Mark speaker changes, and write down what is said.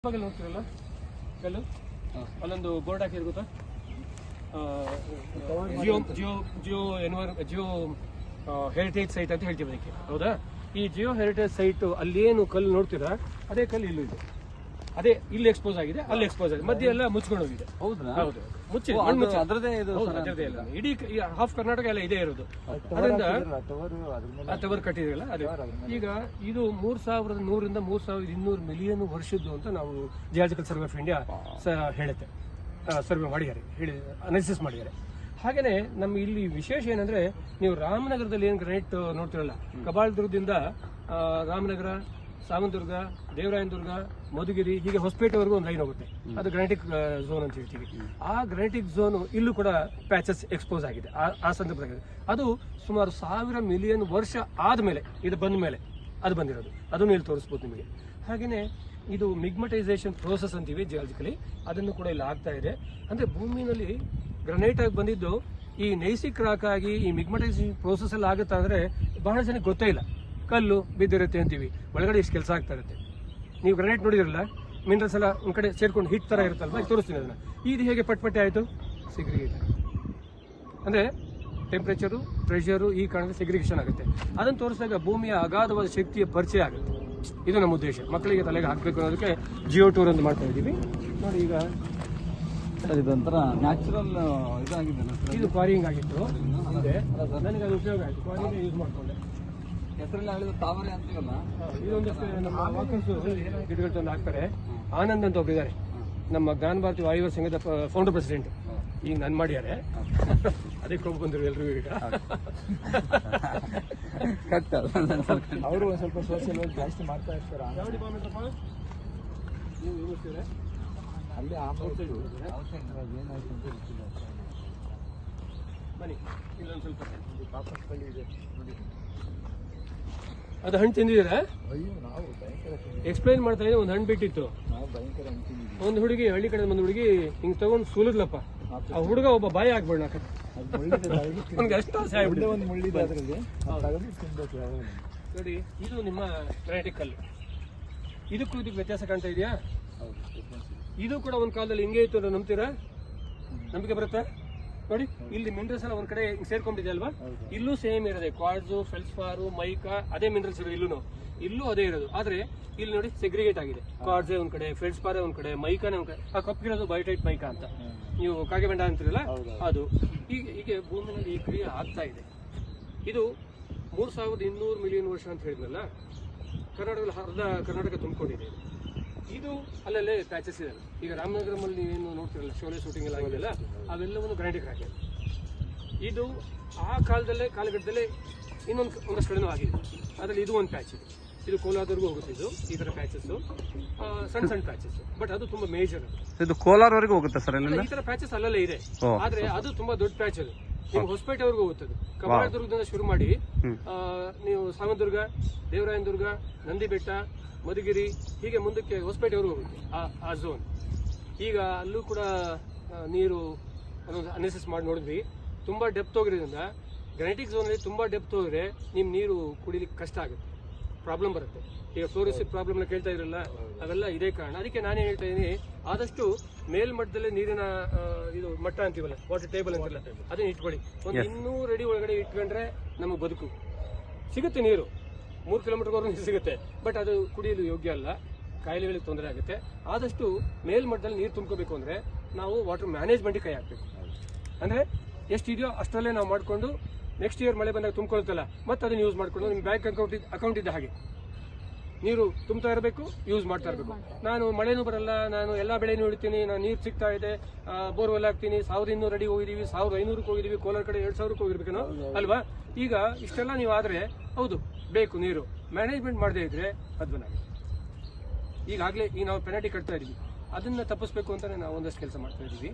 Speaker 1: ನೋಡ್ತಿರಲ್ಲ ಕಲ್ಲು ಅಲ್ಲೊಂದು ಬೋರ್ಡ್ ಹಾಕಿರ್ ಗೊತ್ತಾ, ಜಿಯೋ ಜಿಯೋ ಜಿಯೋ ಜಿಯೋ ಹೆರಿಟೇಜ್ ಸೈಟ್ ಅಂತ ಹೇಳ್ತೀವಿ ಅದಕ್ಕೆ. ಹೌದಾ? ಈ ಜಿಯೋ ಹೆರಿಟೇಜ್ ಸೈಟ್ ಅಲ್ಲೇನು ಕಲ್ಲು ನೋಡ್ತೀರಾ ಅದೇ ಕಲ್ಲು ಇಲ್ಲೂ ಇದೆ. ಅದೇ ಇಲ್ಲಿ ಎಕ್ಸ್ಪೋಸ್ ಆಗಿದೆ, ಅಲ್ಲಿ ಎಕ್ಸ್ಪೋಸ್ ಆಗಿದೆ, ಮಧ್ಯೆ ಎಲ್ಲ ಮುಚ್ಕೊಂಡು ಹೋಗಿದೆ. ಹೌದು, ಮುಚ್ಚಿ ಇಡೀ ಹಾಫ್ ಕರ್ನಾಟಕ ಎಲ್ಲ ಇದೇ ಇರೋದು. ಅದರಿಂದ ಟವರ್ ಕಟ್ಟಿದ್ರಲ್ಲ ಅದೇ. ಈಗ ಇದು 3100 ರಿಂದ 3200 ಮಿಲಿಯನ್ ವರ್ಷದ್ದು ಅಂತ ನಾವು ಜಿಯಾಲಜಿಕಲ್ ಸರ್ವೆ ಆಫ್ ಇಂಡಿಯಾ ಹೇಳುತ್ತೆ. ಸರ್ವೆ ಮಾಡಿದ್ದಾರೆ, ಹೇಳಿ ಅನಾಲಿಸಿಸ್ ಮಾಡಿದ್ದಾರೆ. ಹಾಗೇನೆ ನಮ್ಮ ಇಲ್ಲಿ ವಿಶೇಷ ಏನಂದ್ರೆ, ನೀವು ರಾಮನಗರದಲ್ಲಿ ಏನು ಗ್ರಾನೈಟ್ ನೋಡ್ತಿರಲ್ಲ, ಕಬಾಳದುರ್ಗದಿಂದ ರಾಮನಗರ, ಸಾವಂತದುರ್ಗ, ದೇವರಾಯನದುರ್ಗ, ಮಧುಗಿರಿ, ಹೀಗೆ ಹೊಸಪೇಟೆವರೆಗೂ ಒಂದು ಲೈನ್ ಹೋಗುತ್ತೆ. ಅದು ಗ್ರಾನೈಟಿಕ್ ಝೋನ್ ಅಂತ ಹೇಳ್ತೀವಿ. ಆ ಗ್ರಾನೈಟಿಕ್ ಝೋನ್ ಇಲ್ಲೂ ಕೂಡ ಪ್ಯಾಚಸ್ ಎಕ್ಸ್ಪೋಸ್ ಆಗಿದೆ ಆ ಸಂದರ್ಭದಲ್ಲಿ. ಅದು ಸುಮಾರು 1000 ಮಿಲಿಯನ್ ವರ್ಷ ಆದ್ಮೇಲೆ ಇದು ಬಂದ ಮೇಲೆ ಅದು ಬಂದಿರೋದು. ಅದನ್ನು ಇಲ್ಲಿ ತೋರಿಸ್ಬೋದು ನಿಮಗೆ. ಹಾಗೇನೆ ಇದು ಮಿಗ್ಮಟೈಸೇಷನ್ ಪ್ರೋಸೆಸ್ ಅಂತೀವಿ ಜಿಯಾಲಜಿಕಲಿ, ಅದನ್ನು ಕೂಡ ಇಲ್ಲಿ ಆಗ್ತಾ ಇದೆ. ಅಂದ್ರೆ ಭೂಮಿನಲ್ಲಿ ಗ್ರಾನೈಟ್ ಆಗಿ ಬಂದಿದ್ದು ಈ ನೈಸಿಕ್ ರಾಕ್ ಆಗಿ ಈ ಮಿಗ್ಮಟೈಸೇಷನ್ ಪ್ರೋಸೆಸ್ ಅಲ್ಲಿ ಆಗುತ್ತಾ ಅಂದ್ರೆ ಬಹಳ ಜನಕ್ಕೆ ಗೊತ್ತೇ ಇಲ್ಲ. ಕಲ್ಲು ಬಿದ್ದಿರುತ್ತೆ ಅಂತೀವಿ, ಒಳಗಡೆ ಇಷ್ಟು ಕೆಲಸ ಆಗ್ತಾ ಇರುತ್ತೆ. ನೀವು ಗ್ರಾನೈಟ್ ನೋಡಿದ್ರಲ್ಲ, ಮಿನರಲ್ಸ್ ಎಲ್ಲ ಒಂದ್ ಕಡೆ ಸೇರ್ಕೊಂಡು ಹಿಟ್ ತರ ಇರುತ್ತಲ್ವಾ, ತೋರಿಸ್ತೀನಿ ಅದನ್ನ. ಇದು ಹೇಗೆ ಪಟ್ಪಟ್ಟೆ ಆಯ್ತು? ಸಿಗ್ರಿಗೇಟ್ ಅಂದ್ರೆ ಟೆಂಪರೇಚರು, ಪ್ರೆಷರು ಈ ಕಾರಣದಿಂದ ಸಿಗ್ರಿಗೇಷನ್ ಆಗುತ್ತೆ. ಅದನ್ನು ತೋರಿಸಿದಾಗ ಭೂಮಿಯ ಅಗಾಧವಾದ ಶಕ್ತಿಯ ಪರಿಚಯ ಆಗುತ್ತೆ. ಇದು ನಮ್ಮ ಉದ್ದೇಶ, ಮಕ್ಕಳಿಗೆ ತಲೆಗೆ ಹಾಕಬೇಕು ಅನ್ನೋದಕ್ಕೆ ಜಿಯೋ ಟೂರ್ ಅಂತ ಮಾಡ್ತಾ ಇದ್ದೀವಿ. ನೋಡಿ, ಈಗ
Speaker 2: ಇದೊಂಥರ ನ್ಯಾಚುರಲ್ ಇದಾಗಿದೆ.
Speaker 1: ಇದು ಕ್ವಾರಿಂಗ್ ಆಗಿತ್ತು ಮುಂದೆ, ನನಗೆ ಅದು ಉಪಯೋಗ ಆಯಿತು, ಕ್ವಾರಿಂಗ್ ಯೂಸ್ ಮಾಡಿಕೊಂಡೆ.
Speaker 2: ಹೆಸರಲ್ಲಿ ಹೇಳಿದ ತಾವರೆ ಅಂತೀವಲ್ಲ,
Speaker 1: ಇದೊಂದಷ್ಟು ನಮ್ಮ ವಾಕರ್ಸ್ ಗಿಡಗಳು ತಂದು ಹಾಕ್ತಾರೆ. ಆನಂದ್ ಅಂತ ಒಬ್ಬರಿದ್ದಾರೆ, ನಮ್ಮ ಜ್ಞಾನ ಭಾರತಿ ವಾಯುವ್ಯ ಸಂಘದ ಫೌಂಡರ್ ಪ್ರೆಸಿಡೆಂಟ್. ಈಗ ನಾನು ಮಾಡ್ಯಾರೆ, ಅದಕ್ಕೆ ಹೋಗಿ ಬಂದರು ಎಲ್ರಿಗೂ. ಈಗ
Speaker 2: ಅವರು ಒಂದು ಸ್ವಲ್ಪ ಸೋಷಿಯಲ್ ವರ್ಕ್ ಜಾಸ್ತಿ ಮಾಡ್ತಾ ಇರ್ತಾರೆ. ಅಲ್ಲಿ
Speaker 1: ಬನ್ನಿ, ಇಲ್ಲೊಂದು ಸ್ವಲ್ಪ ವಾಪಸ್ ಬಳ್ಳಿ ಇದೆ ನೋಡಿ. ಅದು ಹಣ್ಣು ತಿಂದಿದ್ದೀರಾ? ಎಕ್ಸ್ಪ್ಲೈನ್ ಮಾಡ್ತಾ ಇದ್ದೆ. ಒಂದು ಹಣ್ಣು ಬಿಟ್ಟಿತ್ತು, ಒಂದು ಹುಡುಗಿ ಹಳ್ಳಿ ಕಡೆ ಒಂದು ಹುಡುಗಿ ಹಿಂಗ್ ತಗೊಂಡು ಸುಲಿದ್ಲಪ್ಪ. ಆ ಹುಡುಗ ಒಬ್ಬ ಬಾಯಿ ಹಾಕ್ಬೇಡ, ಅವ್ನಿಗೆ ಅಷ್ಟು ಆಸೆ ಆಗ್ಬಿಟ್ಟು ನೋಡಿ. ಇದು ನಿಮ್ಮ ಗ್ರಾನೈಟಿಕ್ ಕಲ್ಲು. ಇದಕ್ಕೂ ಇದಕ್ಕೆ ವ್ಯತ್ಯಾಸ ಕಾಣ್ತಾ ಇದೆಯಾ? ಇದು ಕೂಡ ಒಂದು ಕಾಲದಲ್ಲಿ ಹಿಂಗೆ ಇತ್ತು ಅಂತ ನಂಬ್ತೀರಾ? ನಂಬಿಕೆ ಬರುತ್ತಾ? ನೋಡಿ, ಇಲ್ಲಿ ಮಿನರಲ್ಸ್ ಎಲ್ಲ ಒಂದ್ ಕಡೆ ಸೇರ್ಕೊಂಡಿದೆ ಅಲ್ವಾ? ಇಲ್ಲೂ ಸೇಮ್ ಇರೋದೆ, ಕ್ವಾರ್ಟ್ಸು, ಫೆಲ್ಸ್ಪಾರು, ಮೈಕಾ, ಅದೇ ಮಿನರಲ್ಸ್ ಇರೋದು. ಇಲ್ಲೂ ಅದೇ ಇರೋದು. ಆದ್ರೆ ಇಲ್ಲಿ ನೋಡಿ ಸೆಗ್ರಿಗೇಟ್ ಆಗಿದೆ. ಕ್ವಾರ್ಟ್ಸೇ ಒಂದ್ ಕಡೆ, ಫೆಲ್ಸ್ಪಾರೇ ಒಂದ್ ಕಡೆ, ಮೈಕಾನೇ ಒಂದ್ ಕಡೆ. ಆ ಕಪ್ಪಿರೋದು ಬಯೋಟೈಟ್ ಮೈಕಾ ಅಂತ ನೀವು ಕಾಗೆಬೆಂಡ ಅಂತಿರಲ್ಲ, ಅದು. ಹೀಗೆ ಭೂಮಿನಲ್ಲಿ ಈ ಕ್ರಿಯೆ ಆಗ್ತಾ ಇದೆ. ಇದು 3200 ಮಿಲಿಯನ್ ವರ್ಷ ಅಂತ ಹೇಳಿದ್ನಲ್ಲ, ಕರ್ನಾಟಕದಲ್ಲಿ ಅರ್ಧ ಕರ್ನಾಟಕ ತುಂಬಿಕೊಂಡಿದೆ. ಇದು ಅಲ್ಲಲ್ಲೇ ಪ್ಯಾಚಸ್ ಇದೆ. ಈಗ ರಾಮನಗರದಲ್ಲಿ ನೀವೇನು ನೋಡ್ತಿರಲ್ಲ, ಶೋಲೆ ಶೂಟಿಂಗ್ ಎಲ್ಲ ಆಗಿದೆಯಲ್ಲ, ಅವೆಲ್ಲವನ್ನು ಗ್ರಾನೈಟಿಕ್ ಹಾಕಿದೆ. ಇದು ಆ ಕಾಲಘಟ್ಟದಲ್ಲೇ ಒಂದಷ್ಟು ಕಡೆನೂ ಆಗಿದೆ. ಅದರಲ್ಲಿ ಇದು ಒಂದು ಪ್ಯಾಚ್ ಇದೆ. ಇದು ಕೋಲಾರವರೆಗೂ ಹೋಗುತ್ತೆ. ಈ ತರ ಪ್ಯಾಚಸ್ ಸಣ್ಣ ಸಣ್ಣ ಪ್ಯಾಚಸ್, ಬಟ್ ಅದು ತುಂಬಾ ಮೇಜರ್.
Speaker 2: ಇದು ಕೋಲಾರವರೆಗೂ ಹೋಗುತ್ತೆ ಸರ್.
Speaker 1: ಈ ತರ ಪ್ಯಾಚಸ್ ಅಲ್ಲಲ್ಲೇ ಇದೆ, ಆದ್ರೆ ಅದು ತುಂಬಾ ದೊಡ್ಡ ಪ್ಯಾಚ್. ಅದು ನೀವು ಹೊಸಪೇಟೆವರೆಗೂ ಹೋಗುತ್ತದೆ. ಕಬಾಳದುರ್ಗದಿಂದ ಶುರು ಮಾಡಿ ನೀವು ಸಾವಂತದುರ್ಗ, ದೇವರಾಯನದುರ್ಗ, ನಂದಿ ಬೆಟ್ಟ, ಮಧುಗಿರಿ, ಹೀಗೆ ಮುಂದಕ್ಕೆ ಹೊಸಪೇಟೆವರೆಗೂ ಹೋಗುತ್ತೆ ಆ ಝೋನ್. ಈಗ ಅಲ್ಲೂ ಕೂಡ ನೀರು ಅನಾಲಿಸಿಸ್ ಮಾಡಿ ನೋಡಿದ್ವಿ. ತುಂಬಾ ಡೆಪ್ತ್ ಹೋಗಿರೋದ್ರಿಂದ ಗ್ರಾನೈಟಿಕ್ ಝೋನ್ ಅಲ್ಲಿ ತುಂಬಾ ಡೆಪ್ತ್ ಹೋದ್ರೆ ನಿಮ್ ನೀರು ಕುಡಿಲಿಕ್ಕೆ ಕಷ್ಟ ಆಗುತ್ತೆ, ಪ್ರಾಬ್ಲಮ್ ಬರುತ್ತೆ. ಈಗ ಫ್ಲೋರಿಸಿಸ್ ಪ್ರಾಬ್ಲಮ್ ಕೇಳ್ತಾ ಇರಲ್ಲ, ಅವೆಲ್ಲ ಇದೇ ಕಾರಣ. ಅದಕ್ಕೆ ನಾನೇ ಹೇಳ್ತಾ ಇದ್ದೀನಿ, ಆದಷ್ಟು ಮೇಲ್ಮಟ್ಟದಲ್ಲೇ ನೀರಿನ ಇದು ಮಟ್ಟ ಅಂತೀವಲ್ಲ, ವಾಟರ್ ಟೇಬಲ್ ಅಂತಿಲ್ಲ, ಅದನ್ನ ಇಟ್ಕೊಳ್ಳಿ. ಒಂದು 200 ಅಡಿ ಒಳಗಡೆ ಇಟ್ಕೊಂಡ್ರೆ ನಮಗೆ ಬದುಕು ಸಿಗುತ್ತೆ. ನೀರು 3 ಕಿಲೋಮೀಟರ್ವರೆಗೂ ನೀರು ಸಿಗುತ್ತೆ, ಬಟ್ ಅದು ಕುಡಿಯಲು ಯೋಗ್ಯ ಅಲ್ಲ, ಕಾಯಿಲೆಗಳಿಗೆ ತೊಂದರೆ ಆಗುತ್ತೆ. ಆದಷ್ಟು ಮೇಲ್ಮಟ್ಟದಲ್ಲಿ ನೀರು ತುಂಬ್ಕೋಬೇಕು ಅಂದ್ರೆ ನಾವು ವಾಟರ್ ಮ್ಯಾನೇಜ್ಮೆಂಟ್ಗೆ ಕೈ ಹಾಕಬೇಕು. ಅಂದ್ರೆ ಎಷ್ಟಿದೆಯೋ ಅಷ್ಟರಲ್ಲೇ ನಾವು ಮಾಡಿಕೊಂಡು ನೆಕ್ಸ್ಟ್ ಇಯರ್ ಮಳೆ ಬಂದಾಗ ತುಂಬ್ಕೊಳ್ತಲ್ಲ, ಮತ್ತೆ ಅದನ್ನ ಯೂಸ್ ಮಾಡ್ಕೊಂಡು ನಿಮ್ಮ ಬ್ಯಾಂಕ್ ಅಕೌಂಟ್ ಇದ್ದ ಹಾಗೆ ನೀರು ತುಂಬ್ತಾ ಇರಬೇಕು, ಯೂಸ್ ಮಾಡ್ತಾ ಇರಬೇಕು. ನಾನು ಮಳೆನೂ ಬರಲ್ಲ, ನಾನು ಎಲ್ಲಾ ಬೆಳೆನೂ ಇಡ್ತೀನಿ, ನಾನು ನೀರು ಸಿಗ್ತಾ ಇದೆ, ಬೋರ್ವೆಲ್ ಹಾಕ್ತೀನಿ, 1200 ಅಡಿ ಹೋಗಿದೀವಿ, 1500 ಹೋಗಿದೀವಿ, ಕೋಲಾರ ಕಡೆ 2000 ಹೋಗಿರ್ಬೇಕೇನೋ ಅಲ್ವಾ? ಈಗ ಇಷ್ಟೆಲ್ಲ ನೀವು ಆದ್ರೆ ಹೌದು ಬೇಕು ನೀರು, ಮ್ಯಾನೇಜ್ಮೆಂಟ್ ಮಾಡದೇ ಇದ್ರೆ ಅದ್ವನಾಗಿ. ಈಗಾಗಲೇ ಈಗ ನಾವು ಪೆನಾಲ್ಟಿ ಕಟ್ತಾ ಇದೀವಿ, ಅದನ್ನ ತಪ್ಪಿಸ್ಬೇಕು ಅಂತಾನೆ ನಾವು ಒಂದಷ್ಟು ಕೆಲಸ ಮಾಡ್ತಾ ಇದೀವಿ.